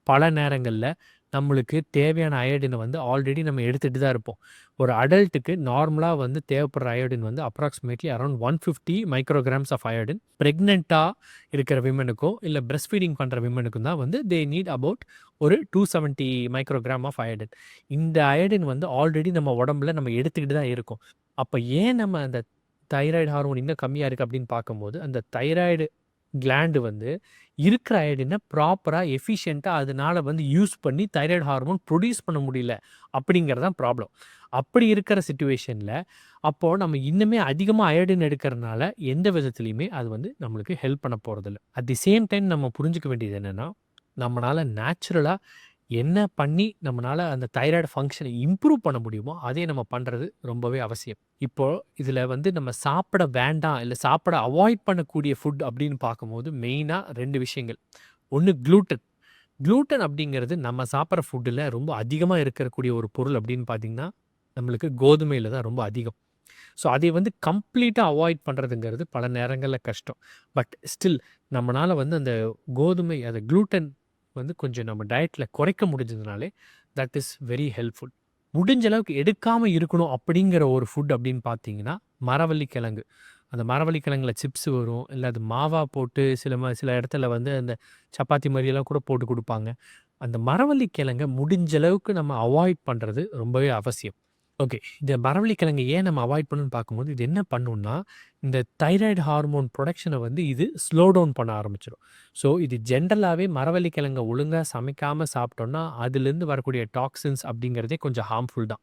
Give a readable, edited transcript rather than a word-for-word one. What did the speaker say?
பல நேரங்கள்ல நம்மளுக்கு தேவையான அயோடினை வந்து ஆல்ரெடி நம்ம எடுத்துட்டு தான் இருப்போம். ஒரு அடல்ட்டுக்கு நார்மலா வந்து தேவைப்படுற அயோடின் வந்து approximately around 150 micrograms of iodine. பிரெக்னன்ட்டா இருக்கிற விமனுக்கோ, இல்ல பிரஸ்ட் ஃபீடிங் பண்ற விமனுக்கும் தான் வந்து தே நீட் அபவுட் ஒரு 270 மைக்ரோகிராம் ஆஃப் அயோடின். இந்த அயோடின் வந்து ஆல்ரெடி நம்ம உடம்புல நம்ம எடுத்துக்கிட்டு தான் இருக்கோம். அப்ப ஏன் நம்ம அந்த தைராய்டு ஹார்மோன் இன்னும் கம்மியா இருக்கு அப்படின்னு பார்க்கும்போது, அந்த தைராய்டு கிளாண்ட் வந்து இருக்கிற அயோடினை ப்ராப்பரா, எஃபிஷியன்ட்டா அதனால வந்து யூஸ் பண்ணி தைராய்டு ஹார்மோன் ப்ரொடியூஸ் பண்ண முடியல அப்படிங்கிறது தான் ப்ராப்ளம். அப்படி இருக்கிற சிச்சுவேஷன்ல, அப்போ நம்ம இன்னுமே அதிகமா அயோடின் எடுக்கிறனால எந்த விதத்திலயுமே அது வந்து நம்மளுக்கு ஹெல்ப் பண்ண போறதில்ல. அட் தி சேம் டைம் நம்ம புரிஞ்சுக்க வேண்டியது என்னன்னா, நம்மனால நேச்சுரலா என்ன பண்ணி நம்மனால அந்த தைராய்டு ஃபங்ஷனை இம்ப்ரூவ் பண்ண முடியுமோ, அதே நம்ம பண்றது ரொம்பவே அவசியம். இப்போ இதில வந்து நம்ம சாப்பிட வேண்டாம், இல்ல சாப்பிட அவாய்ட் பண்ணக்கூடிய ஃபுட் அப்படின்னு பார்க்கும்போது, மெயினா 2 விஷயங்கள். ஒண்ணு குளூட்டன். குளூட்டன் அப்படிங்கிறது நம்ம சாப்பிடுற ஃபுட்டுல ரொம்ப அதிகமா இருக்கக்கூடிய ஒரு பொருள் அப்படின்னு பார்த்தீங்கன்னா, நம்மளுக்கு கோதுமையில தான் ரொம்ப அதிகம். ஸோ அதை வந்து கம்ப்ளீட்டா அவாய்ட் பண்றதுங்கிறது பல நேரங்கள்ல கஷ்டம். பட் ஸ்டில் நம்மனால வந்து அந்த கோதுமை அந்த குளூட்டன் வந்து கொஞ்சம் நம்ம டயட்ல குறைக்க முடிஞ்சதுனாலே, தட் இஸ் வெரி ஹெல்ப்ஃபுல். முடிஞ்ச அளவுக்கு எடுக்காம இருக்கணும் அப்படிங்கிற ஒரு ஃபுட் அப்படின்னு பார்த்தீங்கன்னா, மரவள்ளி கிழங்கு. அந்த மரவள்ளி கிழங்குல சிப்ஸ் வரும். இல்ல அது மாவா போட்டு சில இடத்துல வந்து அந்த சப்பாத்தி மாரியெல்லாம் கூட போட்டு குடுப்பாங்க. அந்த மரவள்ளி கிழங்க முடிஞ்ச அளவுக்கு நம்ம அவாய்ட் பண்றது ரொம்பவே அவசியம். ஓகே. இந்த மரவள்ளிக்கிழங்கு ஏன் நம்ம அவாய்ட் பண்ணணும்னு பார்க்கும்போது, இது என்ன பண்ணும்னா, இந்த தைராய்டு ஹார்மோன் புரொடக்ஷன வந்து இது ஸ்லோ டவுன் பண்ண ஆரம்பிச்சுரும். ஸோ, இது ஜென்ரலாவே மரவள்ளிக்கிழங்க ஒழுங்கா சமைக்காம சாப்பிட்டோம்னா, அதிலிருந்து வரக்கூடிய டாக்சின்ஸ் அப்படிங்கிறதே கொஞ்சம் ஹார்ம்ஃபுல் தான்.